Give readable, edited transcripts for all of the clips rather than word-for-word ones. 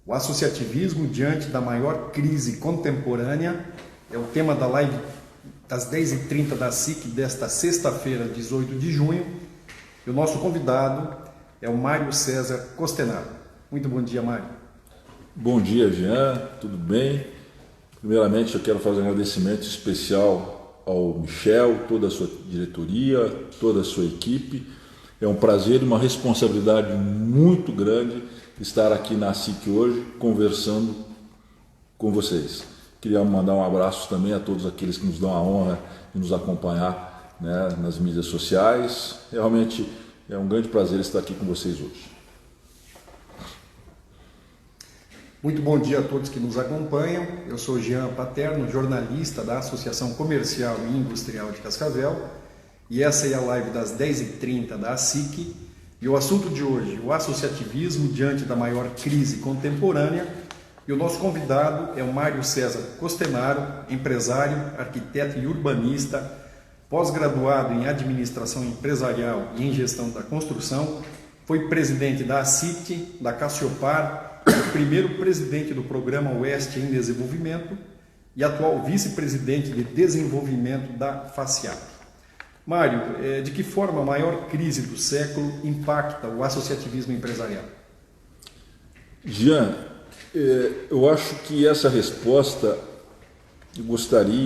O associativismo diante da maior crise contemporânea é o tema da live das 10h30 da SIC desta sexta-feira, 18 de junho. E o nosso convidado é o Mário César Costenaro. Muito bom dia, Mário. Bom dia, Jean. Tudo bem? Primeiramente, eu quero fazer um agradecimento especial ao Michel, toda a sua diretoria, toda a sua equipe. É um prazer e uma responsabilidade muito grande estar aqui na SIC hoje conversando com vocês. Queria mandar um abraço também a todos aqueles que nos dão a honra de nos acompanhar, né, nas mídias sociais. Realmente é um grande prazer estar aqui com vocês hoje. Muito bom dia a todos que nos acompanham. Eu sou Jean Paterno, jornalista da Associação Comercial e Industrial de Cascavel, e essa é a live das 10h30 da SIC. E o assunto de hoje, o associativismo diante da maior crise contemporânea. E o nosso convidado é o Mário César Costenaro, empresário, arquiteto e urbanista, pós-graduado em administração empresarial e em gestão da construção, foi presidente da ACIT, da Cassiopar, o primeiro presidente do Programa Oeste em Desenvolvimento e atual vice-presidente de desenvolvimento da FACIAP. Mário, de que forma a maior crise do século impacta o associativismo empresarial? Jean, eu acho que essa resposta,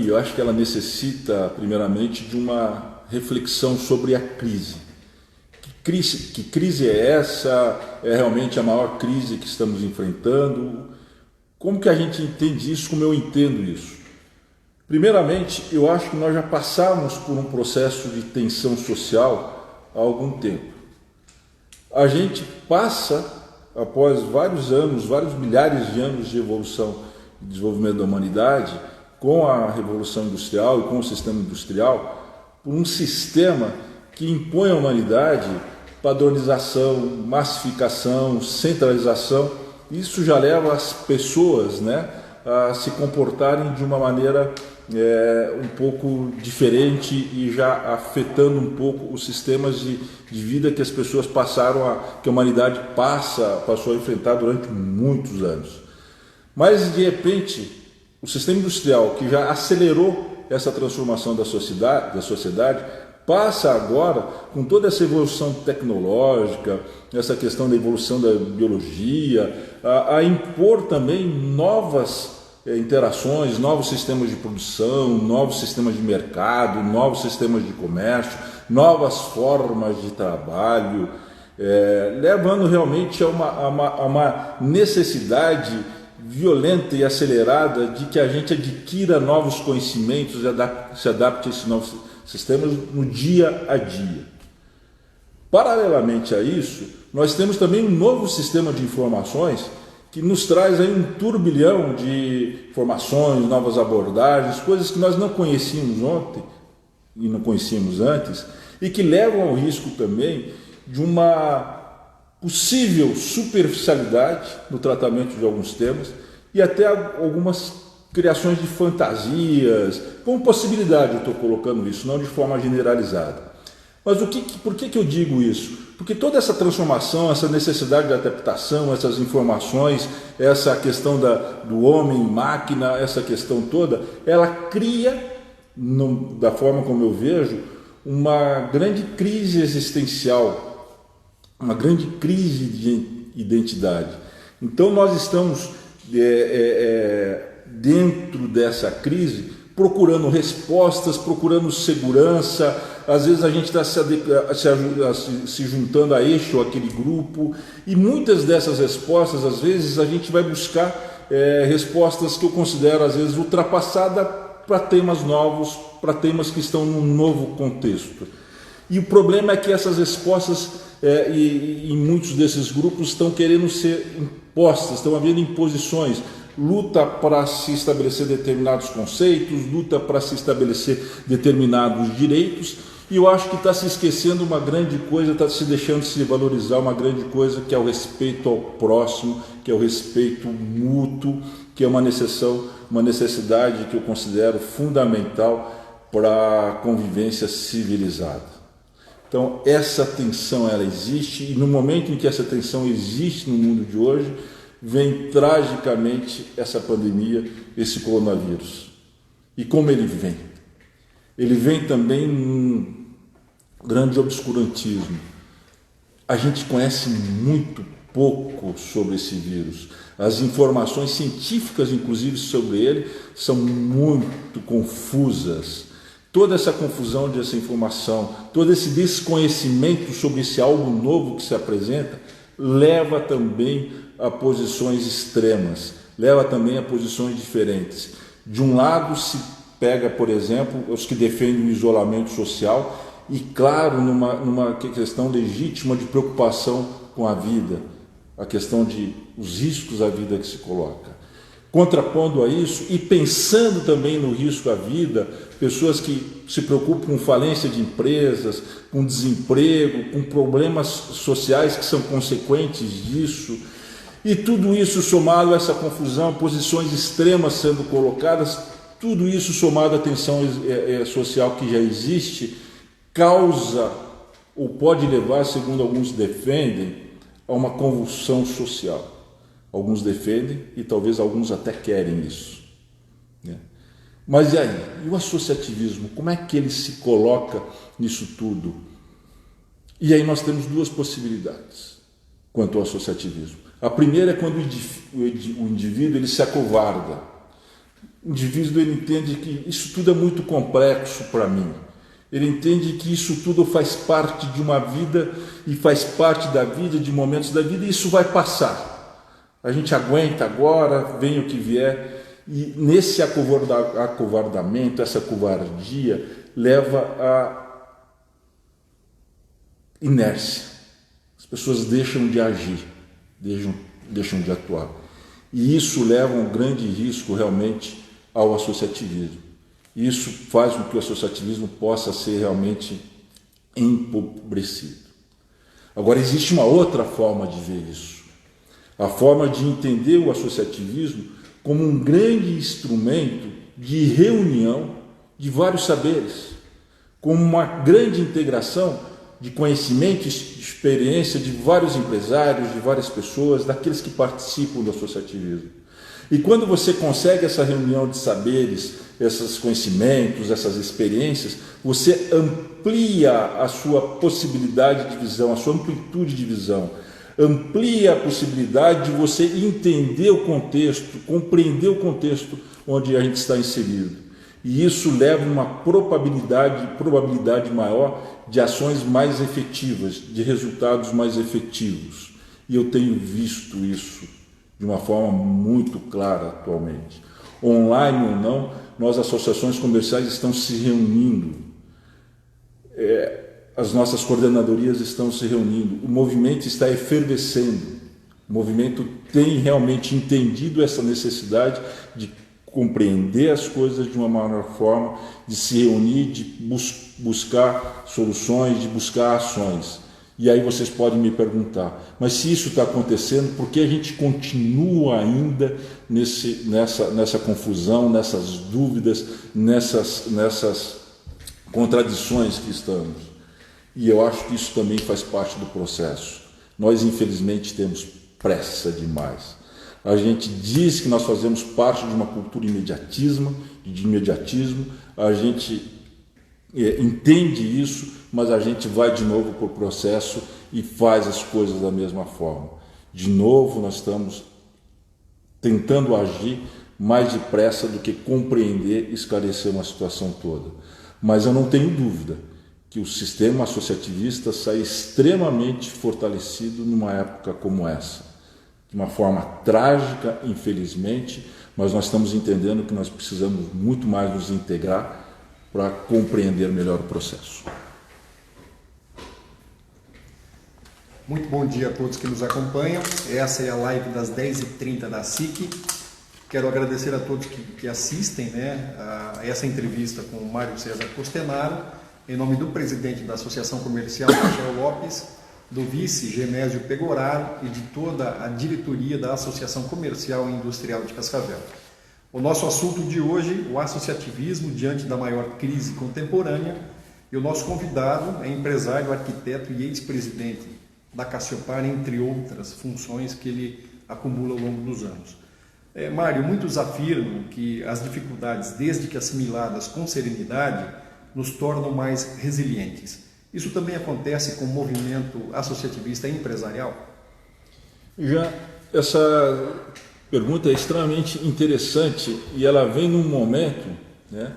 eu acho que ela necessita, primeiramente, de uma reflexão sobre a crise. Que crise é essa? É realmente a maior crise que estamos enfrentando? Como que a gente entende isso? Como eu entendo isso? Primeiramente, eu acho que nós já passamos por um processo de tensão social há algum tempo. A gente passa, após vários anos, vários milhares de anos de evolução e desenvolvimento da humanidade, com a Revolução Industrial e com o sistema industrial, por um sistema que impõe à humanidade padronização, massificação, centralização. Isso já leva as pessoas, né, a se comportarem de uma maneira um pouco diferente e já afetando um pouco os sistemas de vida que as pessoas que a humanidade passou a enfrentar durante muitos anos. Mas, de repente, o sistema industrial, que já acelerou essa transformação da sociedade, passa agora, com toda essa evolução tecnológica, essa questão da evolução da biologia, a impor também novas interações, novos sistemas de produção, novos sistemas de mercado, novos sistemas de comércio, novas formas de trabalho, levando realmente a uma necessidade violenta e acelerada de que a gente adquira novos conhecimentos e se adapte a esses novos sistemas no dia a dia. Paralelamente a isso, nós temos também um novo sistema de informações que nos traz aí um turbilhão de informações, novas abordagens, coisas que nós não conhecíamos ontem e não conhecíamos antes, e que levam ao risco também de uma possível superficialidade no tratamento de alguns temas e até algumas criações de fantasias, com possibilidade, eu estou colocando isso, não de forma generalizada. Mas por que eu digo isso? Porque toda essa transformação, essa necessidade de adaptação, essas informações, essa questão do homem-máquina, essa questão toda, ela cria, da forma como eu vejo, uma grande crise existencial, uma grande crise de identidade. Então nós estamos dentro dessa crise procurando respostas, procurando segurança. Às vezes a gente está se juntando a este ou aquele grupo, e muitas dessas respostas, às vezes, a gente vai buscar respostas que eu considero, às vezes, ultrapassadas para temas novos, para temas que estão num novo contexto. E o problema é que essas respostas, em muitos desses grupos, estão querendo ser impostas, estão havendo imposições. Luta para se estabelecer determinados conceitos, luta para se estabelecer determinados direitos, e eu acho que está se esquecendo uma grande coisa, está se deixando de se valorizar uma grande coisa, que é o respeito ao próximo, que é o respeito mútuo, que é uma necessidade que eu considero fundamental para a convivência civilizada. Então, essa tensão ela existe, e no momento em que essa tensão existe no mundo de hoje, vem tragicamente essa pandemia, esse coronavírus. E como ele vem? Ele vem também num grande obscurantismo. A gente conhece muito pouco sobre esse vírus. As informações científicas, inclusive, sobre ele, são muito confusas. Toda essa confusão dessa informação, todo esse desconhecimento sobre esse algo novo que se apresenta, leva também a posições extremas, leva também a posições diferentes. De um lado se pega, por exemplo, os que defendem o isolamento social e, claro, numa questão legítima de preocupação com a vida, a questão de os riscos à vida que se coloca. Contrapondo a isso e pensando também no risco à vida, pessoas que se preocupam com falência de empresas, com desemprego, com problemas sociais que são consequentes disso, e tudo isso somado a essa confusão, posições extremas sendo colocadas, tudo isso somado à tensão social que já existe, causa ou pode levar, segundo alguns defendem, a uma convulsão social. Alguns defendem e talvez alguns até querem isso. Mas e aí? E o associativismo? Como é que ele se coloca nisso tudo? E aí nós temos duas possibilidades quanto ao associativismo. A primeira é quando o indivíduo ele se acovarda. O indivíduo ele entende que isso tudo é muito complexo para mim. Ele entende que isso tudo faz parte de uma vida e faz parte da vida, de momentos da vida, e isso vai passar. A gente aguenta agora, vem o que vier, e nesse acovardamento, essa covardia, leva à inércia. As pessoas deixam de agir, deixam de atuar. E isso leva a um grande risco realmente ao associativismo. Isso faz com que o associativismo possa ser realmente empobrecido. Agora, existe uma outra forma de ver isso. A forma de entender o associativismo como um grande instrumento de reunião de vários saberes, como uma grande integração de conhecimento e experiência de vários empresários, de várias pessoas, daqueles que participam do associativismo. E quando você consegue essa reunião de saberes, esses conhecimentos, essas experiências, você amplia a sua possibilidade de visão, a sua amplitude de visão, amplia a possibilidade de você entender o contexto, compreender o contexto onde a gente está inserido. E isso leva uma probabilidade maior de ações mais efetivas, de resultados mais efetivos. E eu tenho visto isso de uma forma muito clara atualmente. Online ou não, nós, associações comerciais, estamos se reunindo. As nossas coordenadorias estão se reunindo. O movimento está efervescendo. O movimento tem realmente entendido essa necessidade de compreender as coisas de uma maior forma, de se reunir, de buscar soluções, de buscar ações. E aí vocês podem me perguntar, mas se isso está acontecendo, por que a gente continua ainda nessa confusão, nessas dúvidas, nessas contradições que estamos? E eu acho que isso também faz parte do processo. Nós, infelizmente, temos pressa demais. A gente diz que nós fazemos parte de uma cultura de imediatismo, a gente entende isso, mas a gente vai de novo para o processo e faz as coisas da mesma forma. De novo, nós estamos tentando agir mais depressa do que compreender e esclarecer uma situação toda. Mas eu não tenho dúvida que o sistema associativista sai extremamente fortalecido numa época como essa. De uma forma trágica, infelizmente, mas nós estamos entendendo que nós precisamos muito mais nos integrar para compreender melhor o processo. Muito bom dia a todos que nos acompanham. Essa é a live das 10h30 da SIC. Quero agradecer a todos que assistem a essa entrevista com o Mário César Costenaro, em nome do presidente da Associação Comercial, Michel Lopes, do vice Genésio Pegoraro e de toda a diretoria da Associação Comercial e Industrial de Cascavel. O nosso assunto de hoje, o associativismo diante da maior crise contemporânea, e o nosso convidado é empresário, arquiteto e ex-presidente da Cassiopar, entre outras funções que ele acumula ao longo dos anos. Mário, muitos afirmam que as dificuldades, desde que assimiladas com serenidade, nos tornam mais resilientes. Isso também acontece com o movimento associativista empresarial? Já essa pergunta é extremamente interessante e ela vem num momento, né,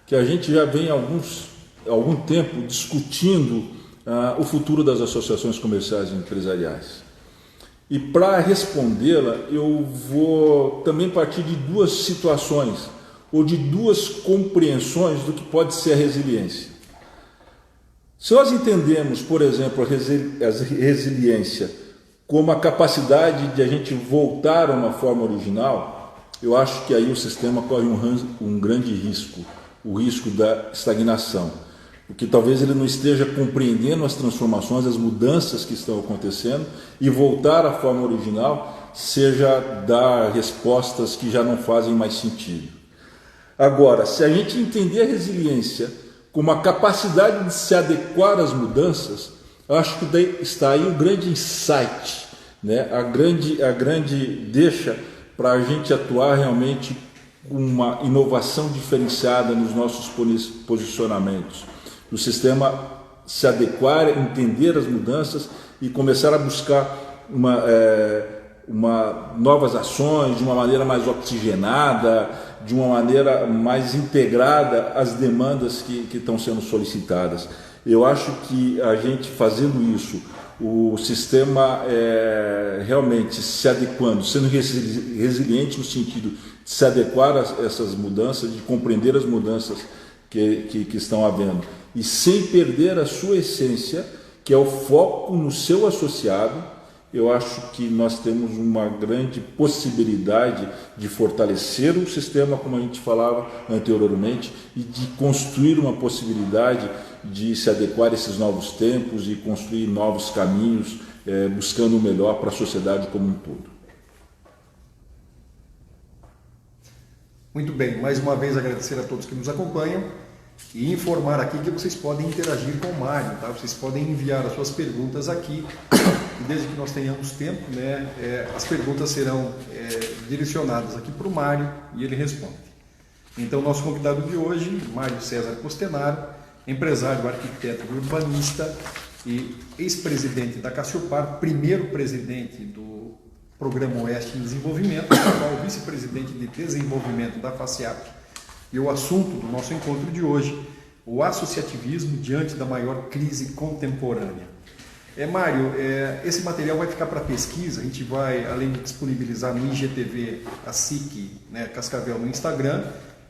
que a gente já vem há algum tempo discutindo o futuro das associações comerciais e empresariais. E para respondê-la, eu vou também partir de duas situações, ou de duas compreensões do que pode ser a resiliência. Se nós entendemos, por exemplo, a resiliência como a capacidade de a gente voltar a uma forma original, eu acho que aí o sistema corre um grande risco, o risco da estagnação. Porque talvez ele não esteja compreendendo as transformações, as mudanças que estão acontecendo, e voltar à forma original seja dar respostas que já não fazem mais sentido. Agora, se a gente entender a resiliência como a capacidade de se adequar às mudanças, eu acho que daí está aí o grande insight, né? a grande deixa para a gente atuar realmente com uma inovação diferenciada nos nossos posicionamentos. O sistema se adequar, entender as mudanças e começar a buscar novas ações de uma maneira mais oxigenada, de uma maneira mais integrada às demandas que estão sendo solicitadas. Eu acho que a gente fazendo isso, o sistema realmente se adequando, sendo resiliente no sentido de se adequar a essas mudanças, de compreender as mudanças que estão havendo, e sem perder a sua essência, que é o foco no seu associado, eu acho que nós temos uma grande possibilidade de fortalecer o sistema, como a gente falava anteriormente, e de construir uma possibilidade de se adequar a esses novos tempos e construir novos caminhos, buscando o melhor para a sociedade como um todo. Muito bem, mais uma vez agradecer a todos que nos acompanham e informar aqui que vocês podem interagir com o Mário, tá? Vocês podem enviar as suas perguntas aqui, e desde que nós tenhamos tempo, né, as perguntas serão direcionadas aqui para o Mário e ele responde. Então, nosso convidado de hoje, Mário César Costenaro, empresário, arquiteto e urbanista e ex-presidente da Cassiopar, primeiro presidente do Programa Oeste em Desenvolvimento, atual vice-presidente de desenvolvimento da FACEAP. E o assunto do nosso encontro de hoje, o associativismo diante da maior crise contemporânea. Mário, esse material vai ficar para pesquisa, a gente vai, além de disponibilizar no IGTV, a SIC, né, Cascavel no Instagram,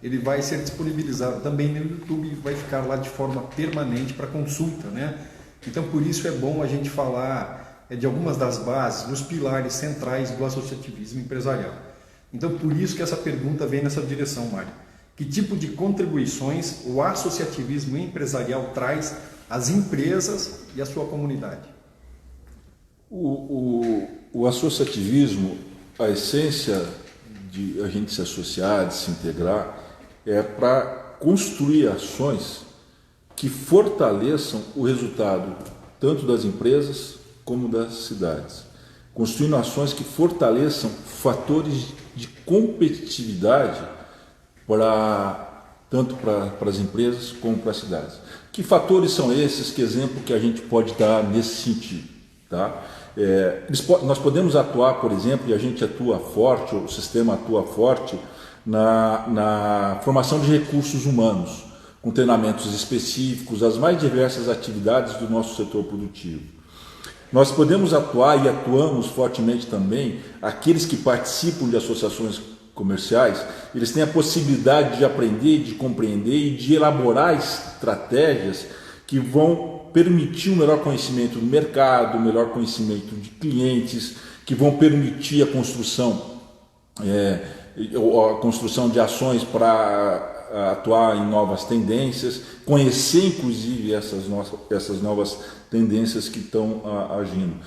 ele vai ser disponibilizado também no YouTube e vai ficar lá de forma permanente para consulta, né? Então, por isso é bom a gente falar de algumas das bases, dos pilares centrais do associativismo empresarial. Então, por isso que essa pergunta vem nessa direção, Mário. Que tipo de contribuições o associativismo empresarial traz às empresas e à sua comunidade? O associativismo, a essência de a gente se associar, de se integrar, é para construir ações que fortaleçam o resultado tanto das empresas como das cidades. Construindo ações que fortaleçam fatores de competitividade tanto para as empresas como para as cidades. Que fatores são esses? Que exemplo que a gente pode dar nesse sentido? Tá? Nós podemos atuar, por exemplo, e a gente atua forte, o sistema atua forte, na formação de recursos humanos, com treinamentos específicos, as mais diversas atividades do nosso setor produtivo. Nós podemos atuar e atuamos fortemente também aqueles que participam de associações comerciais, eles têm a possibilidade de aprender, de compreender e de elaborar estratégias que vão permitir um melhor conhecimento do mercado, um melhor conhecimento de clientes, que vão permitir a construção de ações para atuar em novas tendências, conhecer inclusive essas novas tendências que estão agindo.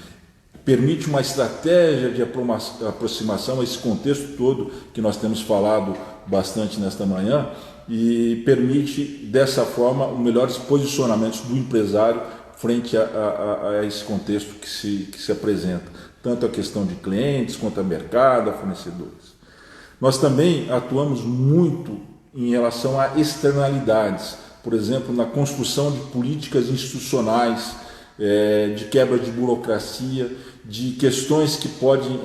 Permite uma estratégia de aproximação a esse contexto todo que nós temos falado bastante nesta manhã e permite, dessa forma, melhores posicionamentos do empresário frente a esse contexto que se apresenta, tanto a questão de clientes quanto a mercado, a fornecedores. Nós também atuamos muito em relação a externalidades, por exemplo, na construção de políticas institucionais, de quebra de burocracia, de questões que podem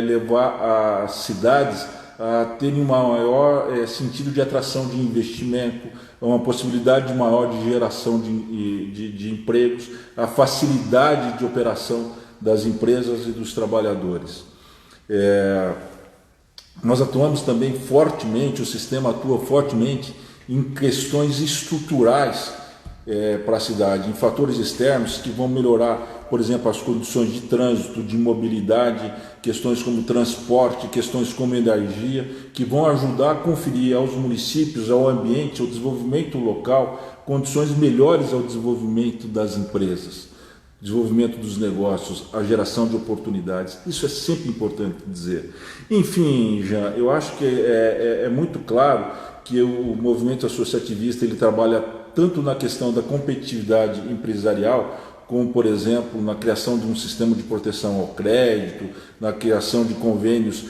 levar as cidades a terem um maior sentido de atração de investimento, uma possibilidade maior de geração de empregos, a facilidade de operação das empresas e dos trabalhadores. Nós atuamos também fortemente, o sistema atua fortemente em questões estruturais para a cidade, em fatores externos que vão melhorar, por exemplo, as condições de trânsito, de mobilidade, questões como transporte, questões como energia, que vão ajudar a conferir aos municípios, ao ambiente, ao desenvolvimento local, condições melhores ao desenvolvimento das empresas, desenvolvimento dos negócios, a geração de oportunidades. Isso é sempre importante dizer. Enfim, Jean, eu acho que é muito claro que o movimento associativista ele trabalha tanto na questão da competitividade empresarial, como, por exemplo, na criação de um sistema de proteção ao crédito, na criação de convênios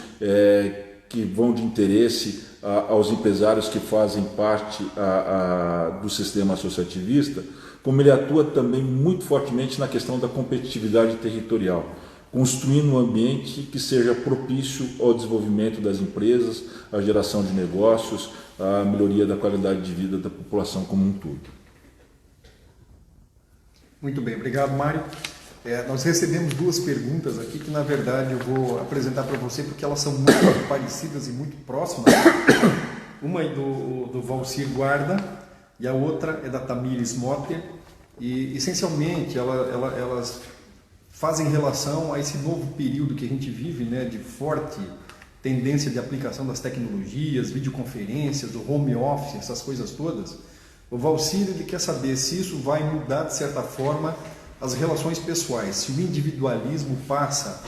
que vão de interesse aos empresários que fazem parte do sistema associativista, como ele atua também muito fortemente na questão da competitividade territorial, construindo um ambiente que seja propício ao desenvolvimento das empresas, à geração de negócios, à melhoria da qualidade de vida da população como um todo. Muito bem, obrigado, Mário. Nós recebemos duas perguntas aqui que, na verdade, eu vou apresentar para você porque elas são muito parecidas e muito próximas. Uma é do Valcir Guarda e a outra é da Tamires Motter. E, essencialmente, elas fazem relação a esse novo período que a gente vive, né, de forte tendência de aplicação das tecnologias, videoconferências, do home office, essas coisas todas. O Valcir ele quer saber se isso vai mudar, de certa forma, as relações pessoais, se o individualismo passa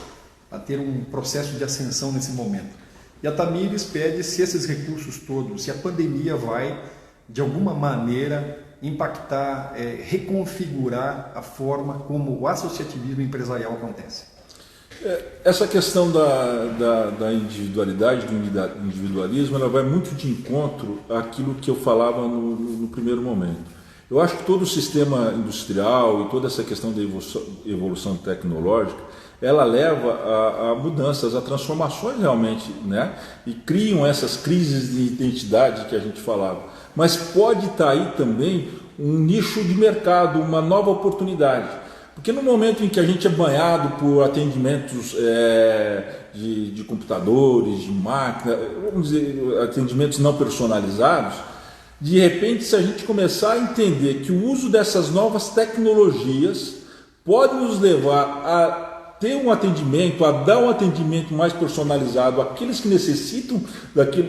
a ter um processo de ascensão nesse momento. E a Tamires pede se esses recursos todos, se a pandemia vai, de alguma maneira, impactar, reconfigurar a forma como o associativismo empresarial acontece. Essa questão da individualidade, do individualismo, ela vai muito de encontro àquilo que eu falava no primeiro momento. Eu acho que todo o sistema industrial e toda essa questão da evolução tecnológica, ela leva a mudanças, a transformações realmente, né? E criam essas crises de identidade que a gente falava. Mas pode estar aí também um nicho de mercado, uma nova oportunidade. Porque no momento em que a gente é banhado por atendimentos de computadores, de máquina, vamos dizer, atendimentos não personalizados, de repente, se a gente começar a entender que o uso dessas novas tecnologias pode nos levar a ter um atendimento, a dar um atendimento mais personalizado àqueles que necessitam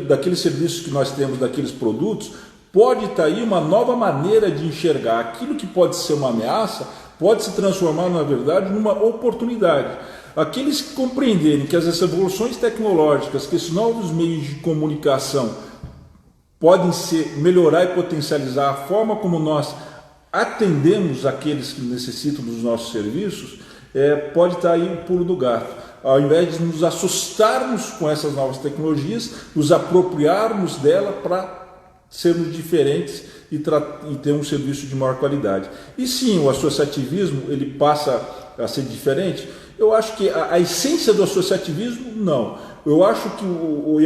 daqueles serviços que nós temos, daqueles produtos, pode estar aí uma nova maneira de enxergar aquilo que pode ser uma ameaça, pode se transformar, na verdade, numa oportunidade. Aqueles que compreenderem que as evoluções tecnológicas, que esses novos meios de comunicação podem melhorar e potencializar a forma como nós atendemos aqueles que necessitam dos nossos serviços, pode estar aí o pulo do gato. Ao invés de nos assustarmos com essas novas tecnologias, nos apropriarmos dela para sermos diferentes e ter um serviço de maior qualidade. E sim, o associativismo ele passa a ser diferente. Eu acho que a essência do associativismo, não. Eu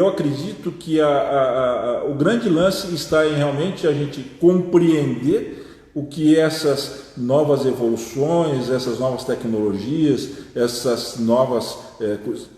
acredito que o grande lance está em realmente a gente compreender o que essas novas evoluções, essas novas tecnologias, essas novas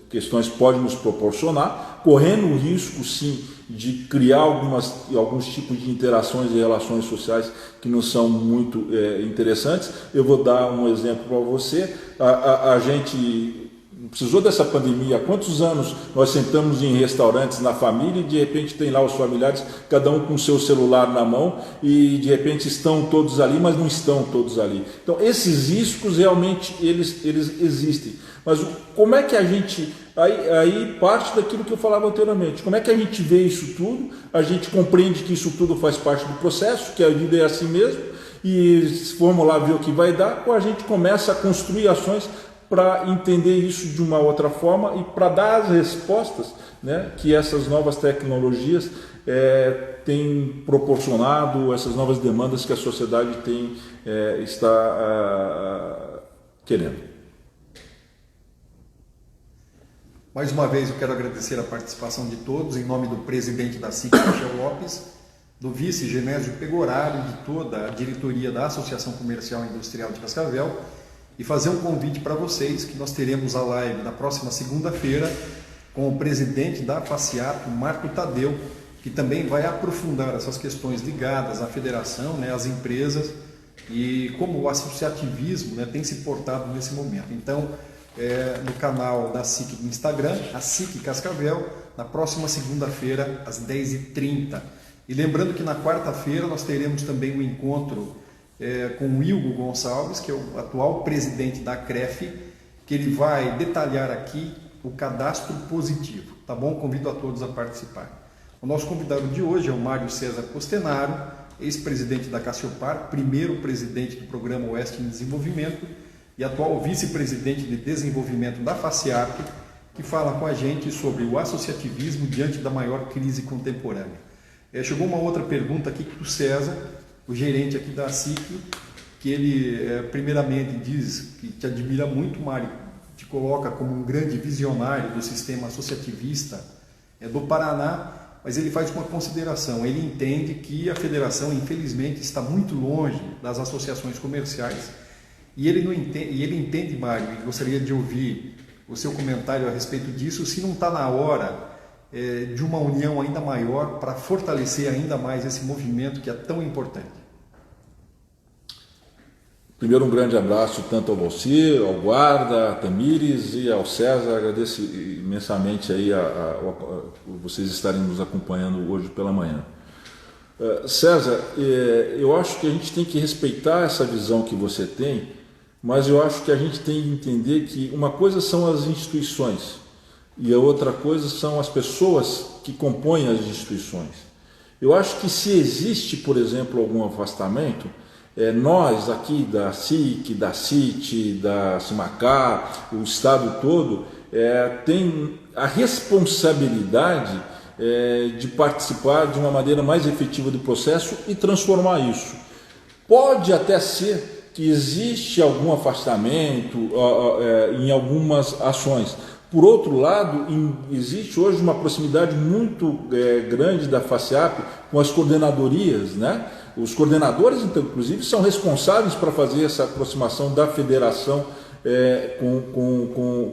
questões podem nos proporcionar, correndo o risco, sim, de criar alguns tipos de interações e relações sociais que não são muito interessantes. Eu vou dar um exemplo para você. A gente precisou dessa pandemia. Há quantos anos nós sentamos em restaurantes na família e de repente tem lá os familiares, cada um com o seu celular na mão e de repente estão todos ali, mas não estão todos ali. Então esses riscos realmente eles existem. Mas como é que a gente... Aí parte daquilo que eu falava anteriormente. Como é que a gente vê isso tudo? A gente compreende que isso tudo faz parte do processo, que a vida é assim mesmo, e vamos lá ver o que vai dar, ou a gente começa a construir ações para entender isso de uma outra forma e para dar as respostas, né, que essas novas tecnologias têm proporcionado, essas novas demandas que a sociedade está querendo. Mais uma vez eu quero agradecer a participação de todos, em nome do presidente da SIC, Michel Lopes, do vice Genésio Pegoraro e de toda a diretoria da Associação Comercial e Industrial de Cascavel, e fazer um convite para vocês que nós teremos a live na próxima segunda-feira com o presidente da FACIAP, Marco Tadeu, que também vai aprofundar essas questões ligadas à federação, né, às empresas e como o associativismo, né, tem se portado nesse momento. Então, no canal da SIC no Instagram, a SIC Cascavel, na próxima segunda-feira, às 10h30. E lembrando que na quarta-feira nós teremos também um encontro com o Hugo Gonçalves, que é o atual presidente da CREF, que ele vai detalhar aqui o cadastro positivo, tá bom? Convido a todos a participar. O nosso convidado de hoje é o Mário César Costenaro, ex-presidente da Cassiopar, primeiro presidente do Programa Oeste em Desenvolvimento e atual vice-presidente de desenvolvimento da FACIAP, que fala com a gente sobre o associativismo diante da maior crise contemporânea. Chegou uma outra pergunta aqui do César, o gerente aqui da SIC, que ele primeiramente diz que te admira muito, Mário, te coloca como um grande visionário do sistema associativista do Paraná, mas ele faz uma consideração, ele entende que a federação, infelizmente, está muito longe das associações comerciais, e ele entende, Mário, e gostaria de ouvir o seu comentário a respeito disso, se não está na hora de uma união ainda maior para fortalecer ainda mais esse movimento que é tão importante. Primeiro, um grande abraço tanto ao Valcir, ao Guarda, a Tamires e ao César. Agradeço imensamente aí vocês estarem nos acompanhando hoje pela manhã. César, eu acho que a gente tem que respeitar essa visão que você tem, mas eu acho que a gente tem que entender que uma coisa são as instituições e a outra coisa são as pessoas que compõem as instituições. Eu acho que se existe, por exemplo, algum afastamento, nós aqui da SIC, da CIT, da CIMACAR, o Estado todo, tem a responsabilidade de participar de uma maneira mais efetiva do processo e transformar isso. Pode até ser que existe algum afastamento em algumas ações. Por outro lado, existe hoje uma proximidade muito grande da FACIAP com as coordenadorias, né? Os coordenadores, então, inclusive, são responsáveis para fazer essa aproximação da federação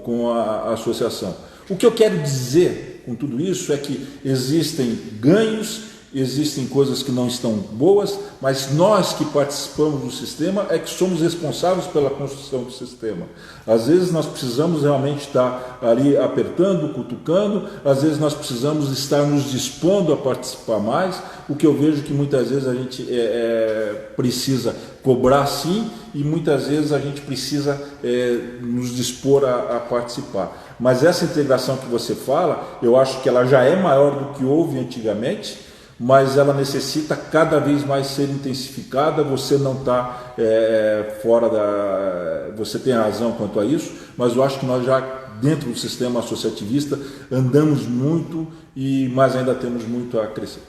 com a associação. O que eu quero dizer com tudo isso é que existem ganhos, existem coisas que não estão boas, mas nós que participamos do sistema é que somos responsáveis pela construção do sistema. Às vezes nós precisamos realmente estar ali apertando, cutucando, às vezes nós precisamos estar nos dispondo a participar mais, o que eu vejo que muitas vezes a gente precisa cobrar sim, e muitas vezes a gente precisa nos dispor a participar. Mas essa integração que você fala, eu acho que ela já é maior do que houve antigamente, mas ela necessita cada vez mais ser intensificada. Você não está fora da... Você tem razão quanto a isso, mas eu acho que nós já, dentro do sistema associativista, andamos muito, mas ainda temos muito a crescer.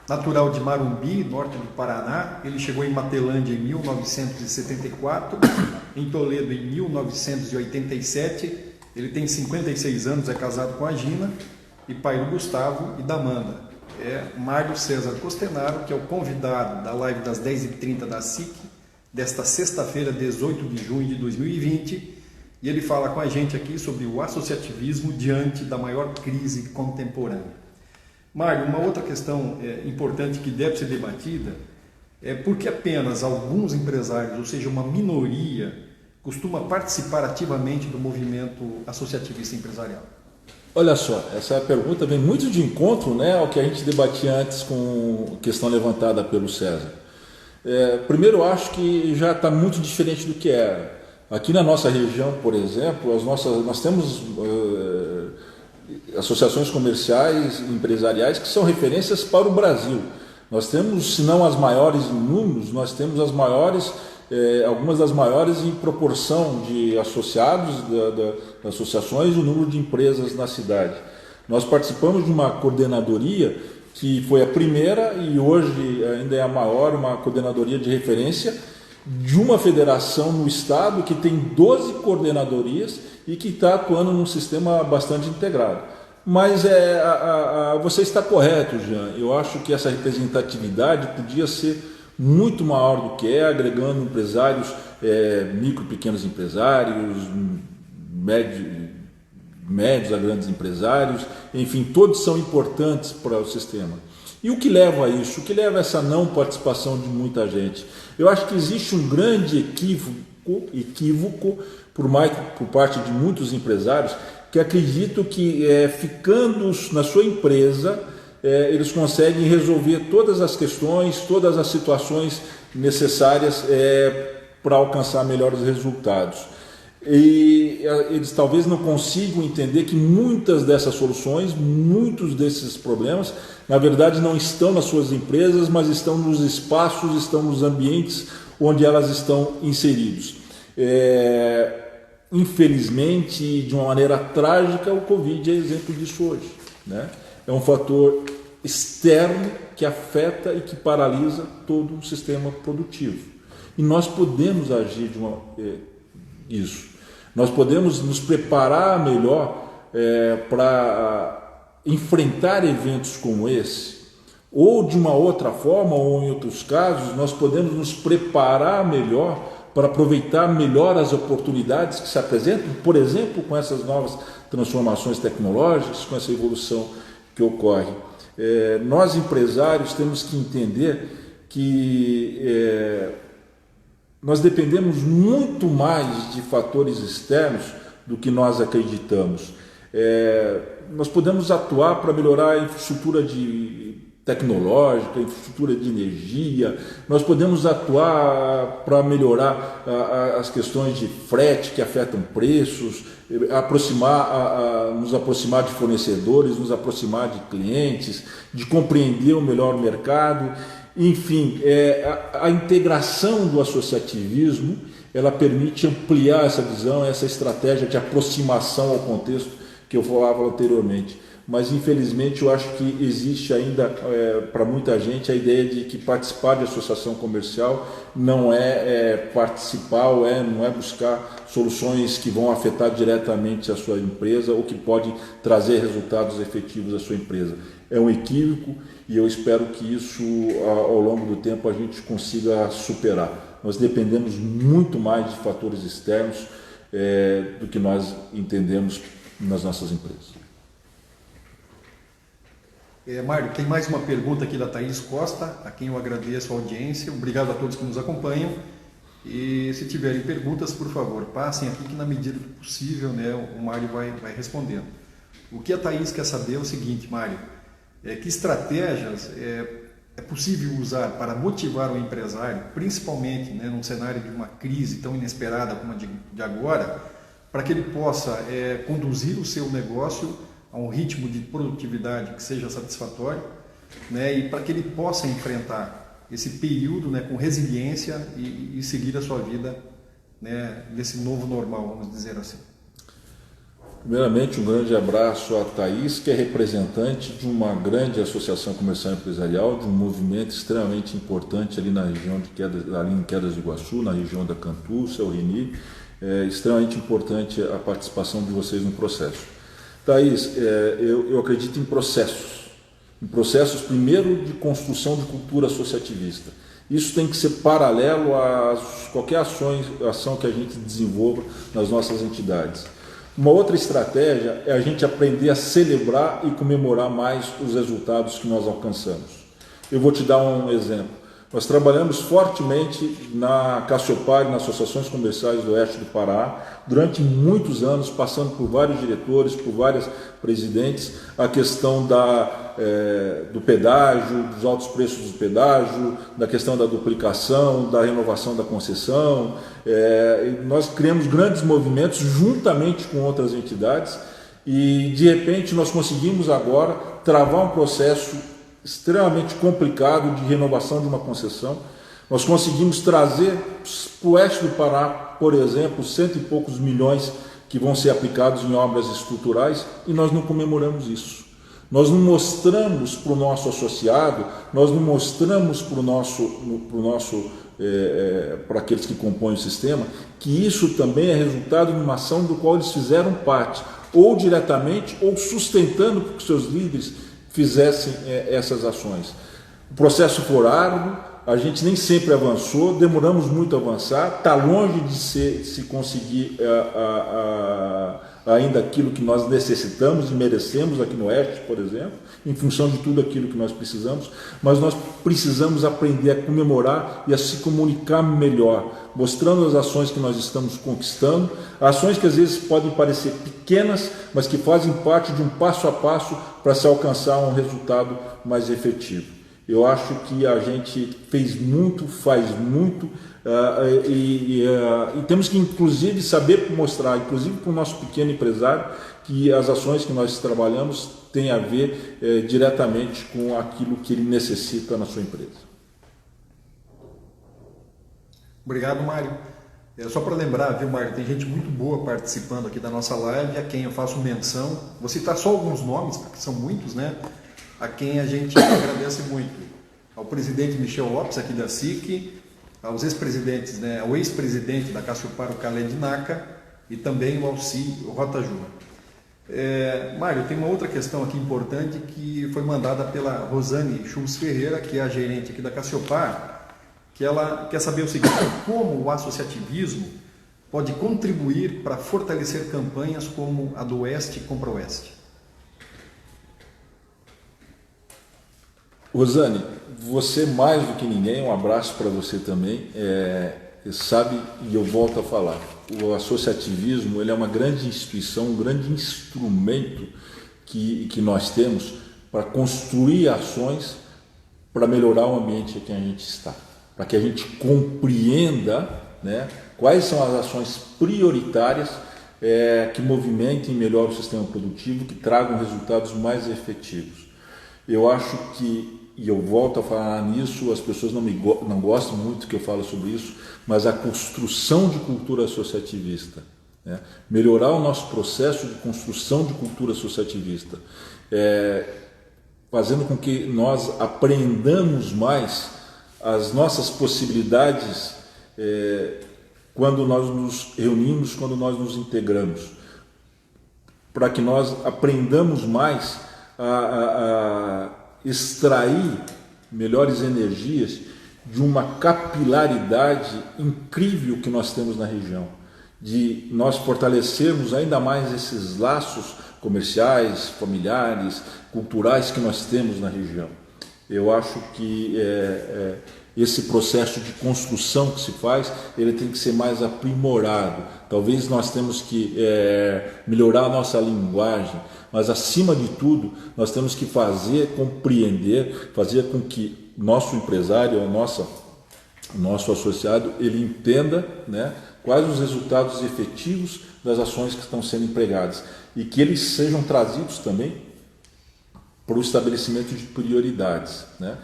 Natural de Marumbi, norte do Paraná, ele chegou em Matelândia em 1974, em Toledo em 1987, ele tem 56 anos, é casado com a Gina, e pai do Gustavo e da Amanda. Mário César Costenaro, que é o convidado da live das 10h30 da SIC, desta sexta-feira, 18 de junho de 2020, e ele fala com a gente aqui sobre o associativismo diante da maior crise contemporânea. Mário, uma outra questão importante que deve ser debatida é por que apenas alguns empresários, ou seja, uma minoria, costuma participar ativamente do movimento associativista empresarial? Olha só, essa pergunta vem muito de encontro, né, ao que a gente debatia antes com a questão levantada pelo César. Primeiro, eu acho que já está muito diferente do que era. Aqui na nossa região, por exemplo, nós temos associações comerciais, empresariais que são referências para o Brasil. Nós temos, se não as maiores em números, nós temos as maiores, algumas das maiores em proporção de associados das associações e o número de empresas na cidade. Nós participamos de uma coordenadoria que foi a primeira e hoje ainda é a maior, uma coordenadoria de referência de uma federação no estado que tem 12 coordenadorias e que está atuando num sistema bastante integrado. Mas você está correto, Jean. Eu acho que essa representatividade podia ser muito maior do que agregando empresários, micro e pequenos empresários, médios a grandes empresários, enfim, todos são importantes para o sistema. E o que leva a isso? O que leva a essa não participação de muita gente? Eu acho que existe um grande equívoco por parte de muitos empresários que acreditam que ficando na sua empresa eles conseguem resolver todas as questões, todas as situações necessárias para alcançar melhores resultados. E eles talvez não consigam entender que muitas dessas soluções, muitos desses problemas, na verdade não estão nas suas empresas, mas estão nos espaços, estão nos ambientes onde elas estão inseridos. Infelizmente, de uma maneira trágica, o Covid é exemplo disso hoje, né? É um fator externo que afeta e que paralisa todo o sistema produtivo. E nós podemos agir isso. Nós podemos nos preparar melhor para enfrentar eventos como esse, ou de uma outra forma, ou em outros casos, nós podemos nos preparar melhor para aproveitar melhor as oportunidades que se apresentam, por exemplo, com essas novas transformações tecnológicas, com essa evolução que ocorre. Nós empresários temos que entender que nós dependemos muito mais de fatores externos do que nós acreditamos. Nós podemos atuar para melhorar a infraestrutura tecnológica, a infraestrutura de energia, nós podemos atuar para melhorar as questões de frete que afetam preços, nos aproximar de fornecedores, nos aproximar de clientes, de compreender o melhor mercado. Enfim, a integração do associativismo, ela permite ampliar essa visão, essa estratégia de aproximação ao contexto que eu falava anteriormente. Mas, infelizmente, eu acho que existe ainda, para muita gente, a ideia de que participar de associação comercial não é participar, não é buscar soluções que vão afetar diretamente a sua empresa ou que pode trazer resultados efetivos à sua empresa. É um equívoco e eu espero que isso, ao longo do tempo, a gente consiga superar. Nós dependemos muito mais de fatores externos do que nós entendemos nas nossas empresas. Mário, tem mais uma pergunta aqui da Thaís Costa, a quem eu agradeço a audiência. Obrigado a todos que nos acompanham. E se tiverem perguntas, por favor, passem aqui que na medida do possível, né, o Mário vai respondendo. O que a Thaís quer saber é o seguinte, Mário, que estratégias é possível usar para motivar o empresário, principalmente, né, num cenário de uma crise tão inesperada como a de agora, para que ele possa conduzir o seu negócio a um ritmo de produtividade que seja satisfatório, né, e para que ele possa enfrentar esse período, né, com resiliência e seguir a sua vida, né, nesse novo normal, vamos dizer assim. Primeiramente, um grande abraço a Thaís, que é representante de uma grande associação comercial e empresarial, de um movimento extremamente importante ali na região ali em Quedas do Iguaçu, na região da Cantu, Seu Reni. É extremamente importante a participação de vocês no processo. Thaís, eu acredito em processos primeiro de construção de cultura associativista. Isso tem que ser paralelo a qualquer ação que a gente desenvolva nas nossas entidades. Uma outra estratégia é a gente aprender a celebrar e comemorar mais os resultados que nós alcançamos. Eu vou te dar um exemplo. Nós trabalhamos fortemente na Cassiopar, nas associações comerciais do Oeste do Pará, durante muitos anos, passando por vários diretores, por várias presidentes, a questão do pedágio, dos altos preços do pedágio, da questão da duplicação, da renovação da concessão. Nós criamos grandes movimentos juntamente com outras entidades e, de repente, nós conseguimos agora travar um processo extremamente complicado de renovação de uma concessão. Nós conseguimos trazer para o oeste do Pará, por exemplo, 100 e poucos milhões que vão ser aplicados em obras estruturais, e nós não comemoramos isso. Nós não mostramos para o nosso associado, nós não mostramos para aqueles que compõem o sistema, que isso também é resultado de uma ação do qual eles fizeram parte, ou diretamente, ou sustentando para que seus líderes fizessem essas ações. O processo foi árduo, a gente nem sempre avançou, demoramos muito a avançar, está longe de se conseguir ainda aquilo que nós necessitamos e merecemos aqui no Oeste, por exemplo, em função de tudo aquilo que nós precisamos, mas nós precisamos aprender a comemorar e a se comunicar melhor, mostrando as ações que nós estamos conquistando, ações que às vezes podem parecer pequenas, mas que fazem parte de um passo a passo para se alcançar um resultado mais efetivo. Eu acho que a gente fez muito, faz muito, e temos que inclusive saber mostrar, inclusive para o nosso pequeno empresário, que as ações que nós trabalhamos têm a ver diretamente com aquilo que ele necessita na sua empresa. Obrigado, Mário. Só para lembrar, viu, Mário, tem gente muito boa participando aqui da nossa live, a quem eu faço menção. Vou citar só alguns nomes, porque são muitos, né? A quem a gente agradece muito. Ao presidente Michel Lopes, aqui da SIC, aos ex-presidentes, né? Ao ex-presidente da Cassiopar, o Khaled Naka, e também o Alci Rotajuma. Mário, tem uma outra questão aqui importante que foi mandada pela Rosane Schultz Ferreira, que é a gerente aqui da Cassiopar, que ela quer saber o seguinte: como o associativismo pode contribuir para fortalecer campanhas como a do Oeste Compra Oeste? Rosane, você mais do que ninguém, um abraço para você também, sabe, e eu volto a falar, o associativismo ele é uma grande instituição, um grande instrumento que nós temos para construir ações para melhorar o ambiente em que a gente está, para que a gente compreenda, né, quais são as ações prioritárias que movimentem melhor o sistema produtivo, que tragam resultados mais efetivos. Eu acho que, e eu volto a falar nisso, as pessoas não gostam muito que eu falo sobre isso, mas a construção de cultura associativista, né? Melhorar o nosso processo de construção de cultura associativista, fazendo com que nós aprendamos mais as nossas possibilidades quando nós nos reunimos, quando nós nos integramos, para que nós aprendamos mais a extrair melhores energias de uma capilaridade incrível que nós temos na região, de nós fortalecermos ainda mais esses laços comerciais, familiares, culturais que nós temos na região. Eu acho que esse processo de construção que se faz, ele tem que ser mais aprimorado. Talvez nós temos que melhorar a nossa linguagem, mas acima de tudo, nós temos que compreender, fazer com que nosso empresário, nosso associado, ele entenda, né, quais os resultados efetivos das ações que estão sendo empregadas e que eles sejam trazidos também para o estabelecimento de prioridades, né?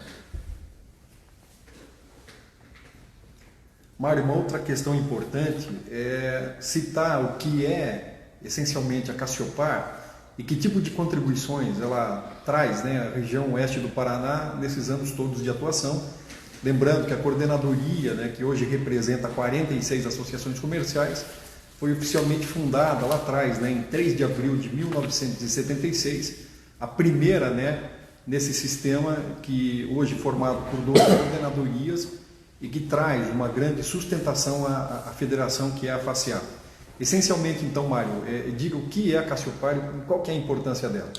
Mário, uma outra questão importante é citar o que é essencialmente a Cassiopar e que tipo de contribuições ela traz, né, à região oeste do Paraná nesses anos todos de atuação. Lembrando que a coordenadoria, né, que hoje representa 46 associações comerciais, foi oficialmente fundada lá atrás, né, em 3 de abril de 1976, a primeira, né, nesse sistema que hoje é formado por 12 coordenadorias e que traz uma grande sustentação à federação, que é a FACEAP. Essencialmente, então, Mário, diga o que é a Cassiopar e qual que é a importância dela.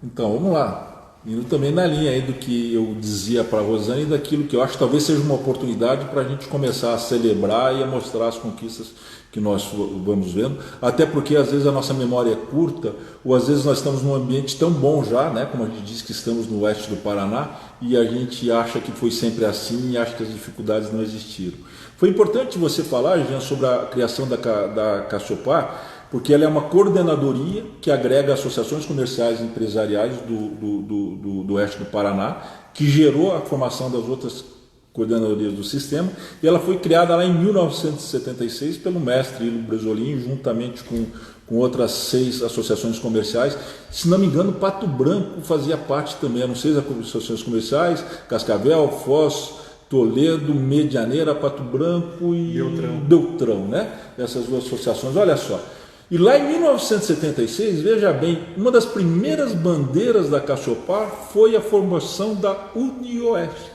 Então, vamos lá. Indo também na linha aí do que eu dizia para a Rosane e daquilo que eu acho que talvez seja uma oportunidade para a gente começar a celebrar e a mostrar as conquistas que nós vamos vendo, até porque às vezes a nossa memória é curta, ou às vezes nós estamos num ambiente tão bom já, né, como a gente diz que estamos no oeste do Paraná, e a gente acha que foi sempre assim e acha que as dificuldades não existiram. Foi importante você falar, Jean, sobre a criação da Cassiopar, porque ela é uma coordenadoria que agrega associações comerciais e empresariais do oeste do Paraná, que gerou a formação das outras coordenadorias do sistema, e ela foi criada lá em 1976 pelo mestre Ilo Bresolim, juntamente com outras 6 associações comerciais. Se não me engano, Pato Branco fazia parte também, eram 6 associações comerciais: Cascavel, Foz, Toledo, Medianeira, Pato Branco e Beltrão, né? Essas 2 associações, olha só. E lá em 1976, veja bem, uma das primeiras bandeiras da Cassopar foi a formação da UniOeste.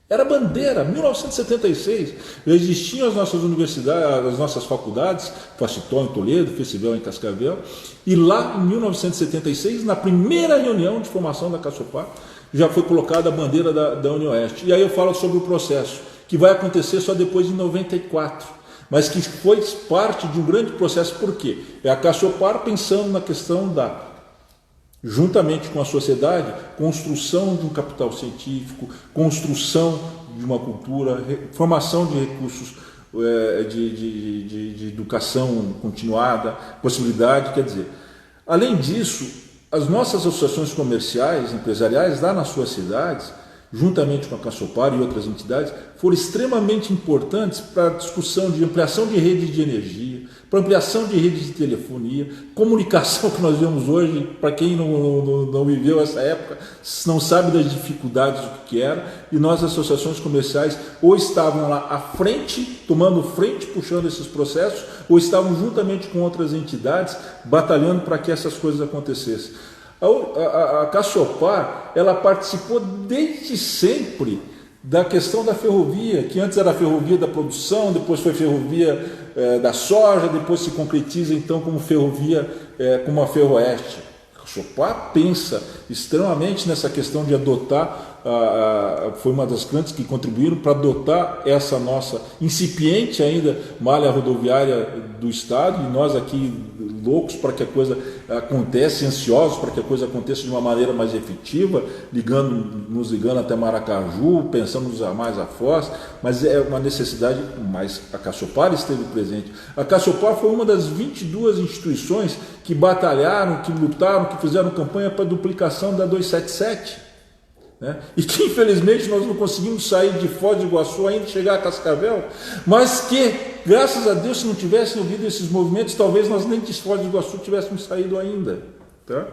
Era bandeira, 1976. Já existiam as nossas universidades, as nossas faculdades, Facitol em Toledo, Festival em Cascavel, e lá em 1976, na primeira reunião de formação da Cassopar, já foi colocada a bandeira da UniOeste. E aí eu falo sobre o processo, que vai acontecer só depois de 94, mas que foi parte de um grande processo. Por quê? É a Cassopar pensando na questão juntamente com a sociedade, construção de um capital científico, construção de uma cultura, formação de recursos de educação continuada, possibilidade, quer dizer. Além disso, as nossas associações comerciais, empresariais, lá nas suas cidades, juntamente com a Cassopar e outras entidades, foram extremamente importantes para a discussão de ampliação de redes de energia, para ampliação de redes de telefonia, comunicação que nós vemos hoje. Para quem não viveu essa época, não sabe das dificuldades do que era, e nós, associações comerciais, ou estavam lá à frente, tomando frente, puxando esses processos, ou estavam juntamente com outras entidades, batalhando para que essas coisas acontecessem. A Cassopar, ela participou desde sempre da questão da ferrovia, que antes era a ferrovia da produção, depois foi ferrovia da soja, depois se concretiza então como ferrovia, como a Ferroeste. A Cassopar pensa extremamente nessa questão de adotar, foi uma das grandes que contribuíram para adotar essa nossa incipiente ainda malha rodoviária do Estado, e nós aqui loucos para que a coisa aconteça, ansiosos para que a coisa aconteça de uma maneira mais efetiva, nos ligando até Maracaju, pensando em usar mais a Foz, mas é uma necessidade, mas a Cassopar esteve presente. A Cassopar foi uma das 22 instituições que batalharam, que lutaram, que fizeram campanha para a duplicação da 277, né? E que infelizmente nós não conseguimos sair de Foz do Iguaçu ainda, chegar a Cascavel, mas que, graças a Deus, se não tivessem ouvido esses movimentos, talvez nós nem de Foz do Iguaçu tivéssemos saído ainda. Tá?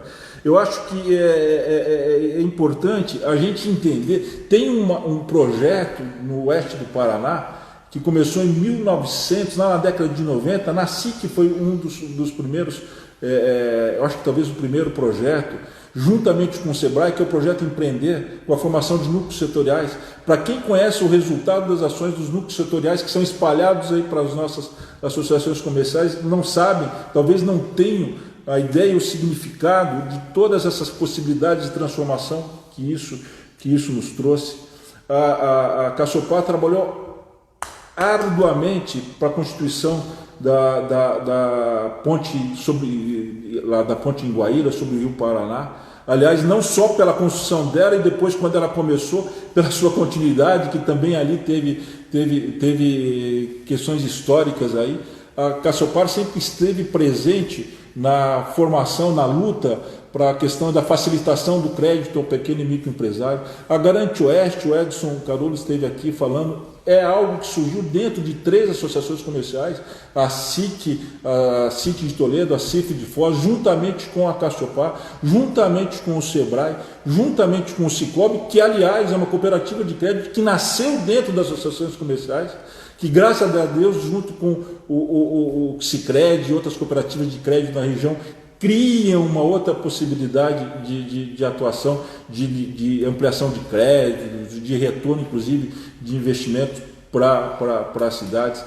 Eu acho que é importante a gente entender. Tem um projeto no oeste do Paraná que começou em 1900, lá na década de 90, na SIC foi um dos primeiros, eu acho que talvez o primeiro projeto, juntamente com o Sebrae, que é o projeto Empreender, com a formação de núcleos setoriais. Para quem conhece o resultado das ações dos núcleos setoriais que são espalhados aí para as nossas associações comerciais, não sabem, talvez não tenham a ideia e o significado de todas essas possibilidades de transformação que isso nos trouxe. A Cassopar trabalhou arduamente para a constituição da ponte da ponte em Guaíra, sobre o Rio Paraná. Aliás, não só pela construção dela, e depois, quando ela começou, pela sua continuidade, que também ali teve questões históricas aí. A Cassopar sempre esteve presente na formação, na luta para a questão da facilitação do crédito ao pequeno e microempresário. A Garante Oeste, o Edson Carolo esteve aqui falando, é algo que surgiu dentro de 3 associações comerciais, a CIC de Toledo, a CIF de Foz, juntamente com a Cassopar, juntamente com o Sebrae, juntamente com o Cicobi, que aliás é uma cooperativa de crédito que nasceu dentro das associações comerciais, que graças a Deus, junto com o Sicredi e outras cooperativas de crédito na região, criam uma outra possibilidade de atuação, de ampliação de crédito, de retorno, inclusive, de investimento para as cidades.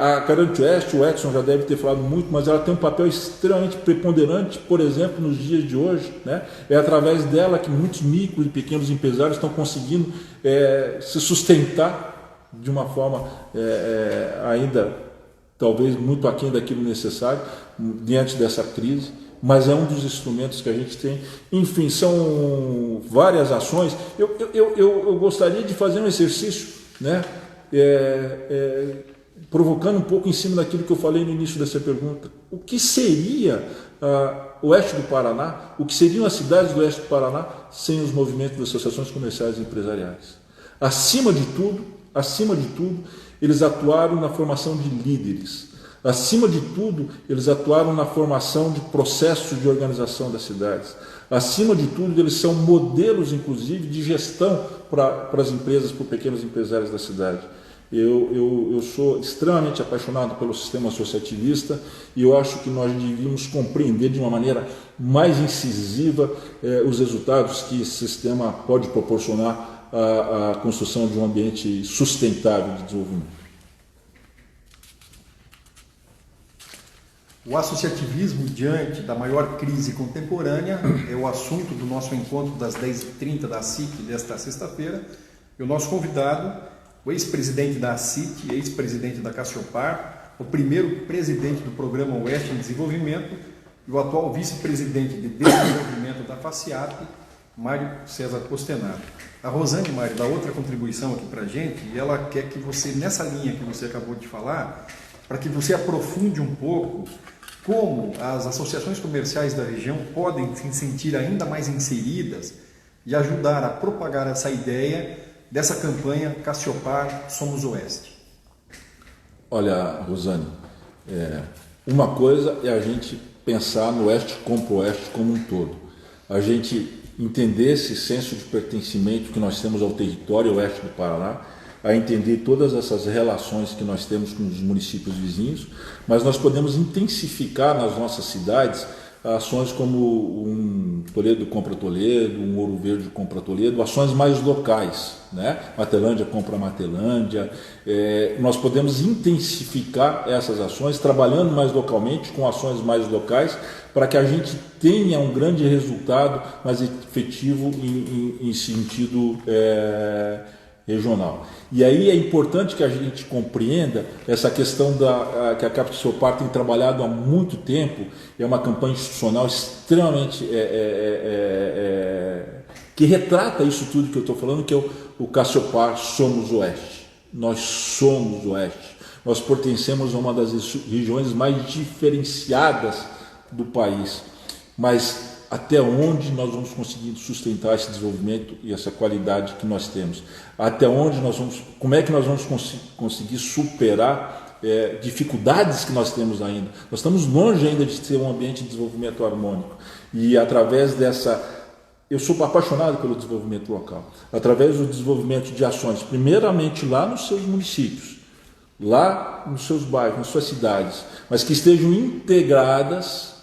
A Garante Oeste, o Edson já deve ter falado muito, mas ela tem um papel extremamente preponderante, por exemplo, nos dias de hoje, né? É através dela que muitos micros e pequenos empresários estão conseguindo se sustentar de uma forma ainda talvez muito aquém daquilo necessário diante dessa crise, mas é um dos instrumentos que a gente tem. Enfim, são várias ações. Eu gostaria de fazer um exercício, né? provocando um pouco em cima daquilo que eu falei no início dessa pergunta. O que seria o oeste do Paraná, o que seriam as cidades do oeste do Paraná sem os movimentos das associações comerciais e empresariais? Acima de tudo, eles atuaram na formação de líderes. Acima de tudo, eles atuaram na formação de processos de organização das cidades. Acima de tudo, eles são modelos, inclusive, de gestão para as empresas, para os pequenos empresários da cidade. Eu sou extremamente apaixonado pelo sistema associativista e eu acho que nós devíamos compreender de uma maneira mais incisiva os resultados que esse sistema pode proporcionar à construção de um ambiente sustentável de desenvolvimento. O associativismo diante da maior crise contemporânea é o assunto do nosso encontro das 10h30 da SIC desta sexta-feira. E o nosso convidado, o ex-presidente da CIT, ex-presidente da Cassiopar, o primeiro presidente do Programa Oeste em Desenvolvimento e o atual vice-presidente de desenvolvimento da FACIAP, Mário César Costenato. A Rosane, Mário, dá outra contribuição aqui para a gente e ela quer que você, nessa linha que você acabou de falar, para que você aprofunde um pouco como as associações comerciais da região podem se sentir ainda mais inseridas e ajudar a propagar essa ideia dessa campanha Cassiopar Somos Oeste. Olha, Rosane, uma coisa é a gente pensar no Oeste como o Oeste como um todo. A gente entender esse senso de pertencimento que nós temos ao território Oeste do Paraná, a entender todas essas relações que nós temos com os municípios vizinhos, mas nós podemos intensificar nas nossas cidades ações como um Toledo compra Toledo, um Ouro Verde compra Toledo, ações mais locais, né? Matelândia compra Matelândia. Nós podemos intensificar essas ações, trabalhando mais localmente, com ações mais locais, para que a gente tenha um grande resultado mais efetivo em sentido regional. E aí é importante que a gente compreenda essa questão que a Cassiopar tem trabalhado há muito tempo, é uma campanha institucional extremamente que retrata isso tudo que eu estou falando, que é o Cassiopar Somos Oeste. Nós somos Oeste. Nós pertencemos a uma das regiões mais diferenciadas do país. Mas até onde nós vamos conseguir sustentar esse desenvolvimento e essa qualidade que nós temos? Até onde como é que nós vamos conseguir superar dificuldades que nós temos ainda? Nós estamos longe ainda de ter um ambiente de desenvolvimento harmônico. E através eu sou apaixonado pelo desenvolvimento local. Através do desenvolvimento de ações, primeiramente lá nos seus municípios, lá nos seus bairros, nas suas cidades, mas que estejam integradas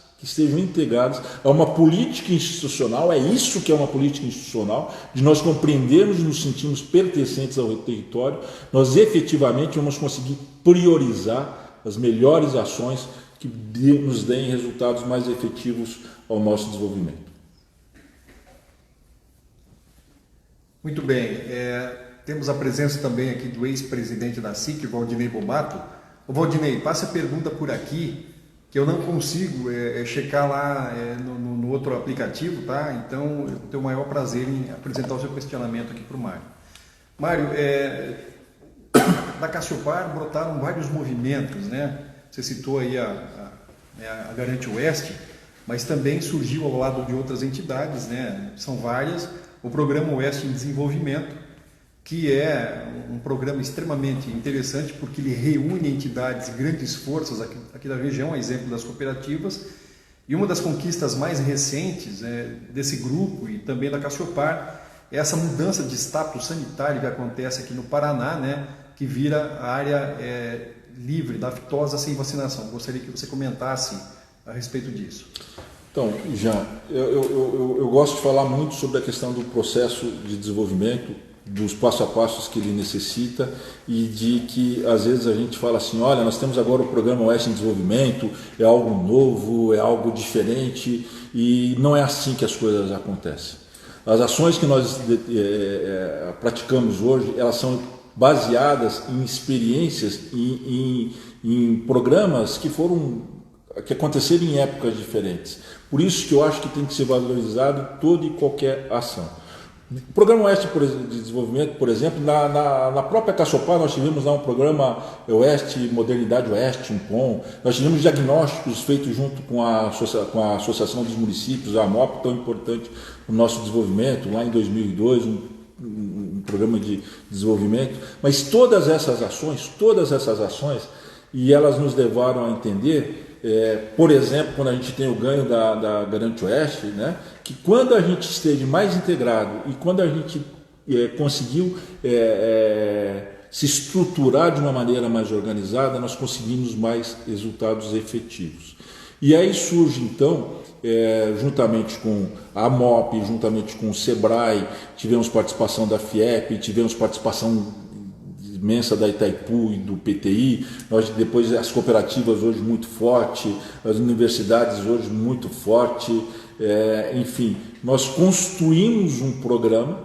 a uma política institucional. É isso que é uma política institucional, de nós compreendermos e nos sentirmos pertencentes ao território. Nós efetivamente vamos conseguir priorizar as melhores ações que nos deem resultados mais efetivos ao nosso desenvolvimento. Muito bem, temos a presença também aqui do ex-presidente da SIC, Valdinei Bobato. Valdinei, passe a pergunta por aqui, que eu não consigo checar lá no outro aplicativo, tá? Então eu tenho o maior prazer em apresentar o seu questionamento aqui para o Mário. Mário, da Cassiopar brotaram vários movimentos, né? Você citou aí a Garante Oeste, mas também surgiu ao lado de outras entidades, né? São várias, o Programa Oeste em Desenvolvimento, que é um programa extremamente interessante porque ele reúne entidades, grandes forças aqui da região, a exemplo das cooperativas, e uma das conquistas mais recentes desse grupo e também da Cassiopar é essa mudança de status sanitário que acontece aqui no Paraná, né, que vira a área livre da aftosa sem vacinação. Gostaria que você comentasse a respeito disso. Então, Jean, eu gosto de falar muito sobre a questão do processo de desenvolvimento, dos passo a passos que ele necessita e de que às vezes a gente fala assim, olha, nós temos agora o Programa Oeste em Desenvolvimento, é algo novo, é algo diferente, e não é assim que as coisas acontecem. As ações que nós praticamos hoje, elas são baseadas em experiências, em programas que aconteceram em épocas diferentes. Por isso que eu acho que tem que ser valorizado toda e qualquer ação. O Programa Oeste de Desenvolvimento, por exemplo, na própria Caçopar nós tivemos lá um programa Oeste, Modernidade Oeste, um POM. Nós tivemos diagnósticos feitos junto com a Associação dos Municípios, a AMOP, tão importante no nosso desenvolvimento, lá em 2002, um programa de desenvolvimento. Mas todas essas ações, e elas nos levaram a entender, por exemplo, quando a gente tem o ganho da Garante Oeste, né, que quando a gente esteve mais integrado e quando a gente conseguiu se estruturar de uma maneira mais organizada, nós conseguimos mais resultados efetivos. E aí surge então, juntamente com a AMOP, juntamente com o SEBRAE, tivemos participação da FIEP, tivemos participação imensa da Itaipu e do PTI, nós depois as cooperativas hoje muito forte, as universidades hoje muito forte, enfim, nós construímos um programa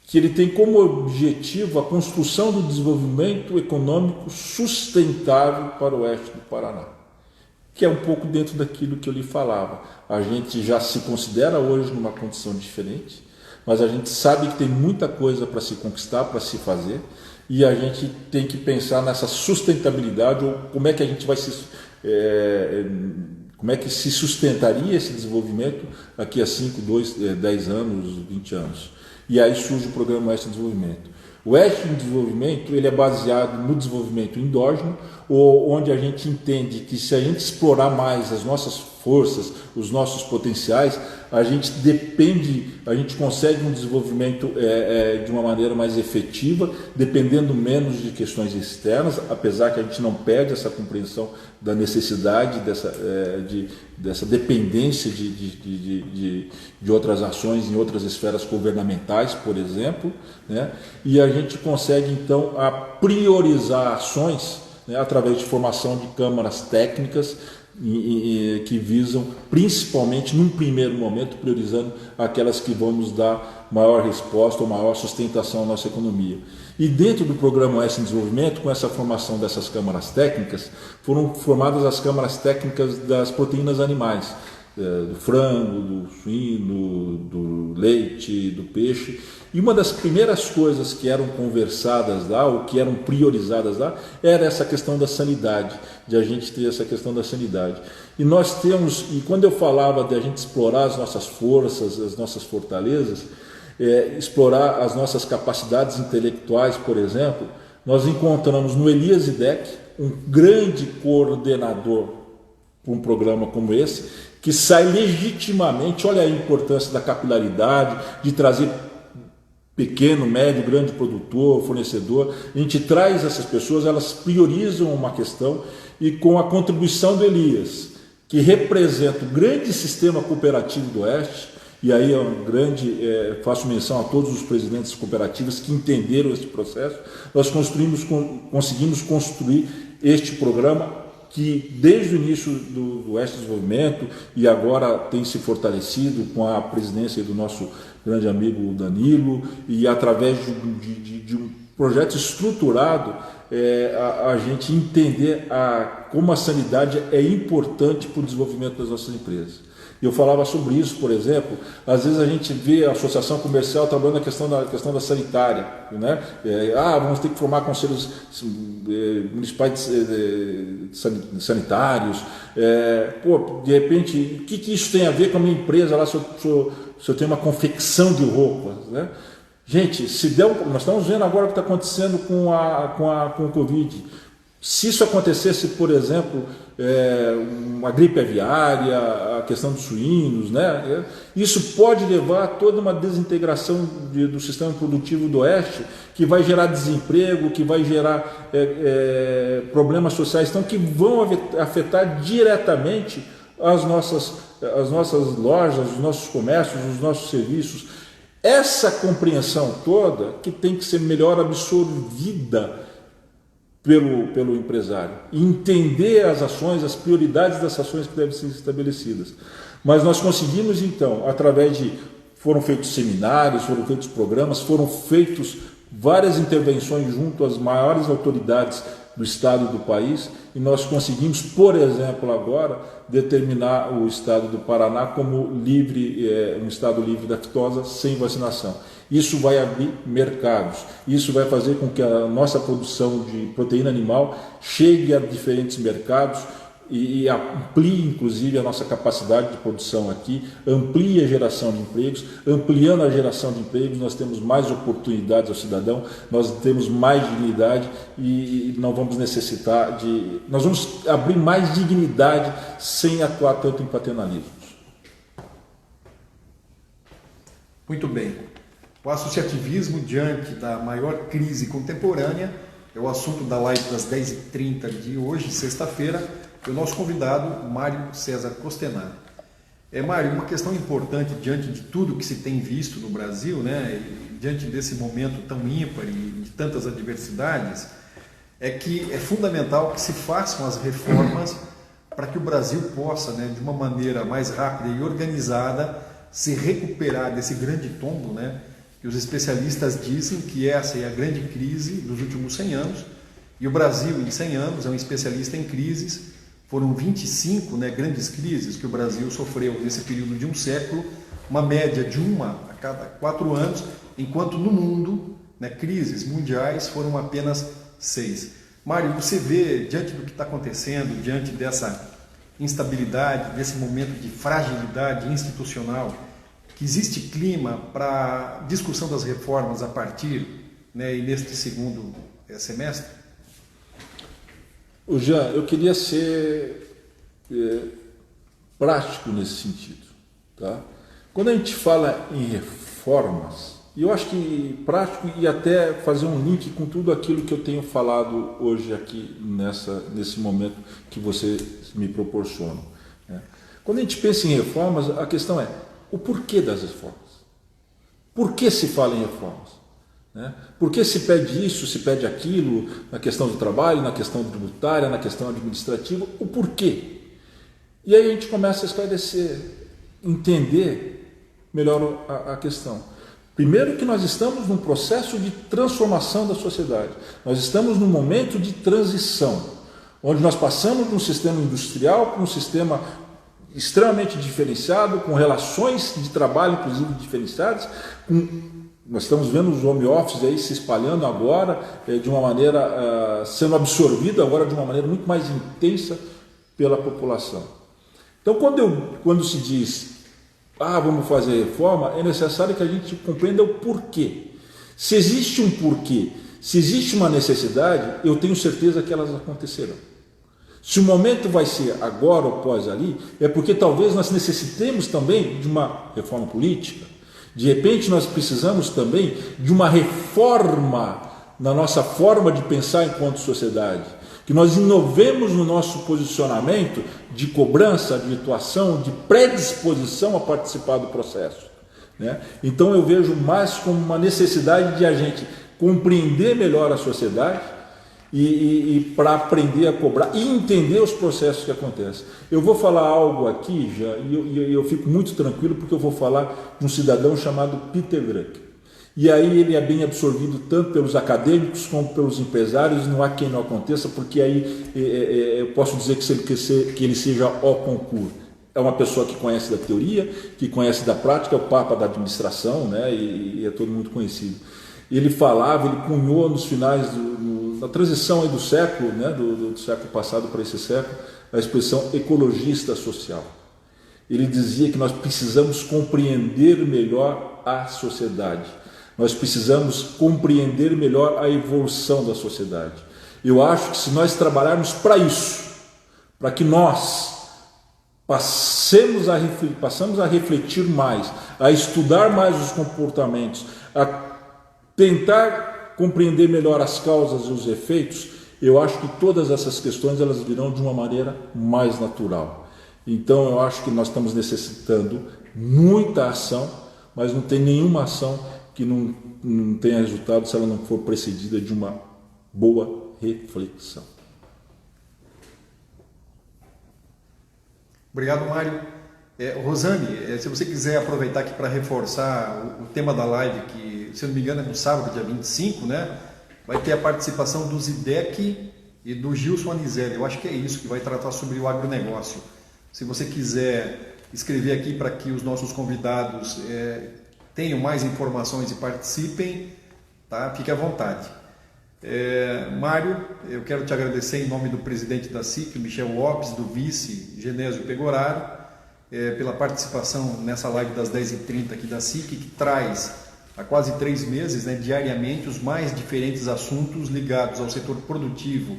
que ele tem como objetivo a construção do desenvolvimento econômico sustentável para o oeste do Paraná, que é um pouco dentro daquilo que eu lhe falava. A gente já se considera hoje numa condição diferente, mas a gente sabe que tem muita coisa para se conquistar, para se fazer, e a gente tem que pensar nessa sustentabilidade, ou como é que a gente vai como é que se sustentaria esse desenvolvimento daqui a 5, 10 anos, 20 anos. E aí surge o Programa Oeste de Desenvolvimento. O Oeste de Desenvolvimento ele é baseado no desenvolvimento endógeno, onde a gente entende que se a gente explorar mais as nossas forças, os nossos potenciais, a gente consegue um desenvolvimento de uma maneira mais efetiva, dependendo menos de questões externas, apesar que a gente não perde essa compreensão da necessidade dessa dependência de outras ações em outras esferas governamentais, por exemplo, né? E a gente consegue então priorizar ações, né, através de formação de câmaras técnicas que visam, principalmente num primeiro momento, priorizando aquelas que vão nos dar maior resposta ou maior sustentação à nossa economia. E dentro do Programa Oeste de Desenvolvimento, com essa formação dessas câmaras técnicas, foram formadas as câmaras técnicas das proteínas animais, do frango, do suíno, do leite, do peixe. E uma das primeiras coisas que eram conversadas lá, ou que eram priorizadas lá, era essa questão da sanidade, de a gente ter essa questão da sanidade. E nós temos, e quando eu falava de a gente explorar as nossas forças, as nossas fortalezas, explorar as nossas capacidades intelectuais, por exemplo, nós encontramos no Elias Idec um grande coordenador para um programa como esse, que sai legitimamente, olha a importância da capilaridade, de trazer pequeno, médio, grande produtor, fornecedor. A gente traz essas pessoas, elas priorizam uma questão, e com a contribuição do Elias, que representa o grande sistema cooperativo do Oeste, e aí faço menção a todos os presidentes cooperativas que entenderam esse processo, nós conseguimos construir este programa que desde o início do Oeste de Desenvolvimento e agora tem se fortalecido com a presidência do nosso grande amigo Danilo, e através de um projeto estruturado, a gente entender como a sanidade é importante para o desenvolvimento das nossas empresas. Eu falava sobre isso, por exemplo, às vezes a gente vê a associação comercial trabalhando na questão da sanitária, né? Vamos ter que formar conselhos municipais sanitários. De repente, o que isso tem a ver com a minha empresa lá, se eu tenho uma confecção de roupas, né? Gente, nós estamos vendo agora o que está acontecendo com o Covid. Se isso acontecesse, por exemplo, uma gripe aviária, a questão dos suínos, né? Isso pode levar a toda uma desintegração do sistema produtivo do Oeste, que vai gerar desemprego, que vai gerar problemas sociais, então, que vão afetar diretamente as nossas lojas, os nossos comércios, os nossos serviços. Essa compreensão toda que tem que ser melhor absorvida pelo empresário, entender as ações, as prioridades das ações que devem ser estabelecidas. Mas nós conseguimos então, foram feitos seminários, foram feitos programas, foram feitas várias intervenções junto às maiores autoridades do estado do país, e nós conseguimos, por exemplo, agora, determinar o estado do Paraná como um estado livre da fitosa sem vacinação. Isso vai abrir mercados, isso vai fazer com que a nossa produção de proteína animal chegue a diferentes mercados e amplie inclusive a nossa capacidade de produção aqui, amplie a geração de empregos. Ampliando a geração de empregos, nós temos mais oportunidades ao cidadão, nós temos mais dignidade e não vamos necessitar nós vamos abrir mais dignidade sem atuar tanto em paternalismos. Muito bem. O associativismo diante da maior crise contemporânea é o assunto da live das 10h30 de hoje, sexta-feira, e o nosso convidado, Mário César Costenaro. Mário, uma questão importante diante de tudo que se tem visto no Brasil, né, e diante desse momento tão ímpar e de tantas adversidades, é que é fundamental que se façam as reformas para que o Brasil possa, né, de uma maneira mais rápida e organizada, se recuperar desse grande tombo, né, que os especialistas dizem que essa é a grande crise dos últimos 100 anos, e o Brasil em 100 anos é um especialista em crises. Foram 25, né, grandes crises que o Brasil sofreu nesse período de um século, uma média de uma a cada 4 anos, enquanto no mundo, né, crises mundiais foram apenas 6. Mário, você vê, diante do que está acontecendo, diante dessa instabilidade, desse momento de fragilidade institucional, que existe clima para discussão das reformas a partir, né, e neste segundo semestre? Jean, eu queria ser prático nesse sentido. Tá? Quando a gente fala em reformas, e eu acho que prático e até fazer um link com tudo aquilo que eu tenho falado hoje aqui nesse momento que você me proporciona. Né? Quando a gente pensa em reformas, a questão é o porquê das reformas. Por que se fala em reformas? Né? Por que se pede isso, se pede aquilo, na questão do trabalho, na questão tributária, na questão administrativa, o porquê? E aí a gente começa a esclarecer, entender melhor a questão. Primeiro que nós estamos num processo de transformação da sociedade, nós estamos num momento de transição, onde nós passamos de um sistema industrial para um sistema extremamente diferenciado, com relações de trabalho inclusive diferenciadas, nós estamos vendo os home office aí se espalhando agora, de uma maneira, sendo absorvido agora de uma maneira muito mais intensa pela população. Então, quando se diz, vamos fazer reforma, é necessário que a gente compreenda o porquê. Se existe um porquê, se existe uma necessidade, eu tenho certeza que elas acontecerão. Se o momento vai ser agora ou após ali, é porque talvez nós necessitemos também de uma reforma política. De repente nós precisamos também de uma reforma na nossa forma de pensar enquanto sociedade, que nós inovemos no nosso posicionamento de cobrança, de atuação, de predisposição a participar do processo. Né? Então eu vejo mais como uma necessidade de a gente compreender melhor a sociedade e para aprender a cobrar e entender os processos que acontecem. Eu vou falar algo aqui já, e eu fico muito tranquilo porque eu vou falar de um cidadão chamado Peter Drucker. E aí ele é bem absorvido tanto pelos acadêmicos como pelos empresários, não há quem não aconteça, porque aí eu posso dizer que ele seja au concurso. É uma pessoa que conhece da teoria, que conhece da prática, é o papa da administração, né, e é todo mundo conhecido. Ele cunhou nos finais na transição aí do século, né, do século passado para esse século, a expressão ecologista social. Ele dizia que nós precisamos compreender melhor a sociedade, nós precisamos compreender melhor a evolução da sociedade. Eu acho que se nós trabalharmos para isso, para que nós passamos a refletir mais, a estudar mais os comportamentos, a tentar compreender melhor as causas e os efeitos, eu acho que todas essas questões elas virão de uma maneira mais natural. Então eu acho que nós estamos necessitando muita ação, mas não tem nenhuma ação que não tenha resultado se ela não for precedida de uma boa reflexão. Obrigado, Mário. Rosane, se você quiser aproveitar aqui para reforçar o tema da live, que, se eu não me engano, é no sábado, dia 25, né? Vai ter a participação do Zidek e do Gilson Anizelli. Eu acho que é isso, que vai tratar sobre o agronegócio. Se você quiser escrever aqui para que os nossos convidados tenham mais informações e participem, tá? Fique à vontade. Mário, eu quero te agradecer em nome do presidente da SIC, Michel Lopes, do vice, Genésio Pegoraro, pela participação nessa live das 10h30 aqui da SIC, que traz há quase 3 meses, né, diariamente, os mais diferentes assuntos ligados ao setor produtivo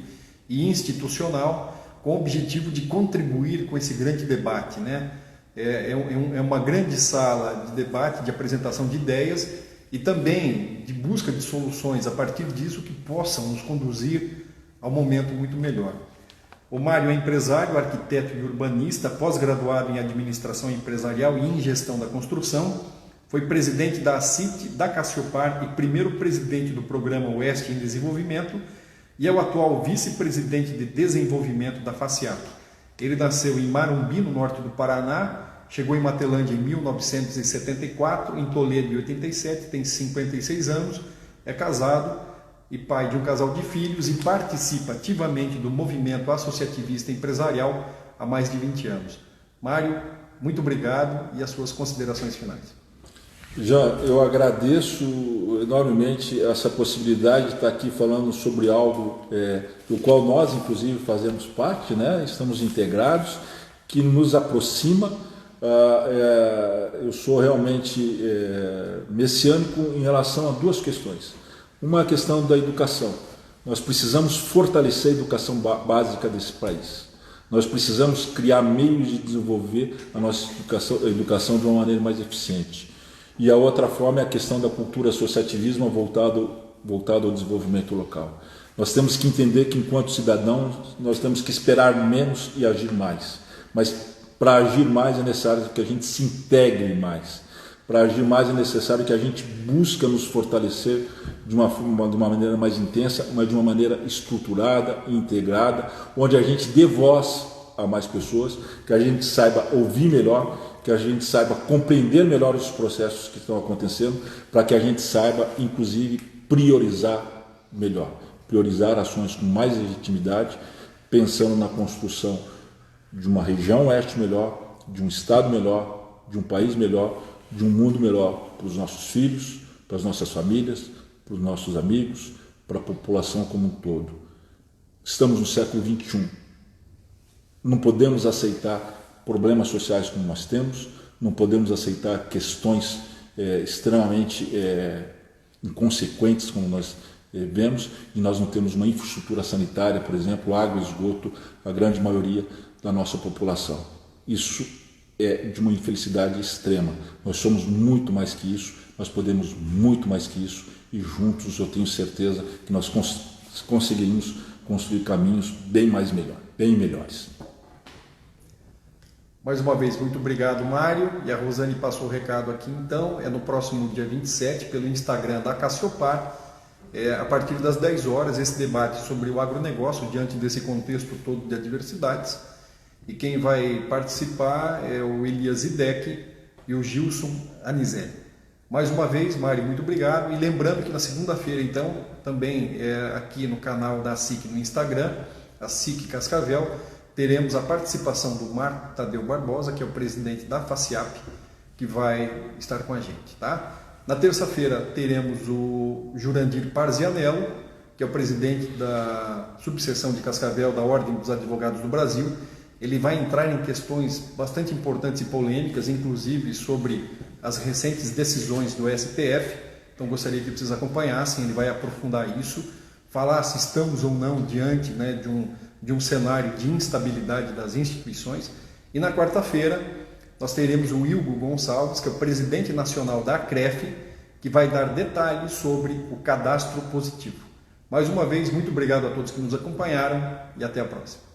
e institucional, com o objetivo de contribuir com esse grande debate, né? É uma grande sala de debate, de apresentação de ideias e também de busca de soluções a partir disso que possam nos conduzir a um momento muito melhor. O Mário é empresário, arquiteto e urbanista, pós-graduado em administração empresarial e em gestão da construção, foi presidente da ACIT, da Cassiopar e primeiro presidente do programa Oeste em Desenvolvimento e é o atual vice-presidente de desenvolvimento da FACIAP. Ele nasceu em Marumbi, no norte do Paraná, chegou em Matelândia em 1974, em Toledo em 87, tem 56 anos, é casado e pai de um casal de filhos e participa ativamente do movimento associativista empresarial há mais de 20 anos. Mário, muito obrigado e as suas considerações finais. Jean, eu agradeço enormemente essa possibilidade de estar aqui falando sobre algo do qual nós, inclusive, fazemos parte, né? Estamos integrados, que nos aproxima. Eu sou realmente messiânico em relação a 2 questões. Uma é a questão da educação. Nós precisamos fortalecer a educação básica desse país. Nós precisamos criar meios de desenvolver a nossa educação de uma maneira mais eficiente. E a outra forma é a questão da cultura associativismo voltado ao desenvolvimento local. Nós temos que entender que, enquanto cidadãos, nós temos que esperar menos e agir mais. Mas para agir mais é necessário que a gente se integre mais. Para agir mais é necessário que a gente busque nos fortalecer de uma maneira mais intensa, mas de uma maneira estruturada e integrada, onde a gente dê voz a mais pessoas, que a gente saiba ouvir melhor, que a gente saiba compreender melhor os processos que estão acontecendo, para que a gente saiba, inclusive, priorizar melhor, priorizar ações com mais legitimidade, pensando na construção de uma região oeste melhor, de um estado melhor, de um país melhor, de um mundo melhor para os nossos filhos, para as nossas famílias, para os nossos amigos, para a população como um todo. Estamos no século XXI. Não podemos aceitar problemas sociais como nós temos, não podemos aceitar questões extremamente inconsequentes como nós vemos, e nós não temos uma infraestrutura sanitária, por exemplo, água e esgoto, a grande maioria da nossa população. Isso é de uma infelicidade extrema. Nós somos muito mais que isso, nós podemos muito mais que isso, e juntos eu tenho certeza que nós conseguiremos construir caminhos bem melhores. Mais uma vez, muito obrigado, Mário. E a Rosane passou o recado aqui, então, no próximo dia 27, pelo Instagram da Cassiopar, a partir das 10 horas, esse debate sobre o agronegócio, diante desse contexto todo de adversidades. E quem vai participar é o Elias Idec e o Gilson Anizelli. Mais uma vez, Mário, muito obrigado. E lembrando que na segunda-feira, então, também aqui no canal da SIC no Instagram, a SIC Cascavel, teremos a participação do Marco Tadeu Barbosa, que é o presidente da FACIAP, que vai estar com a gente. Tá? Na terça-feira teremos o Jurandir Parzianello, que é o presidente da subseção de Cascavel da Ordem dos Advogados do Brasil. Ele vai entrar em questões bastante importantes e polêmicas, inclusive sobre as recentes decisões do STF. Então gostaria que vocês acompanhassem, ele vai aprofundar isso, falar se estamos ou não diante, né, de um cenário de instabilidade das instituições. E na quarta-feira nós teremos o Hugo Gonçalves, que é o presidente nacional da CREF, que vai dar detalhes sobre o cadastro positivo. Mais uma vez, muito obrigado a todos que nos acompanharam e até a próxima.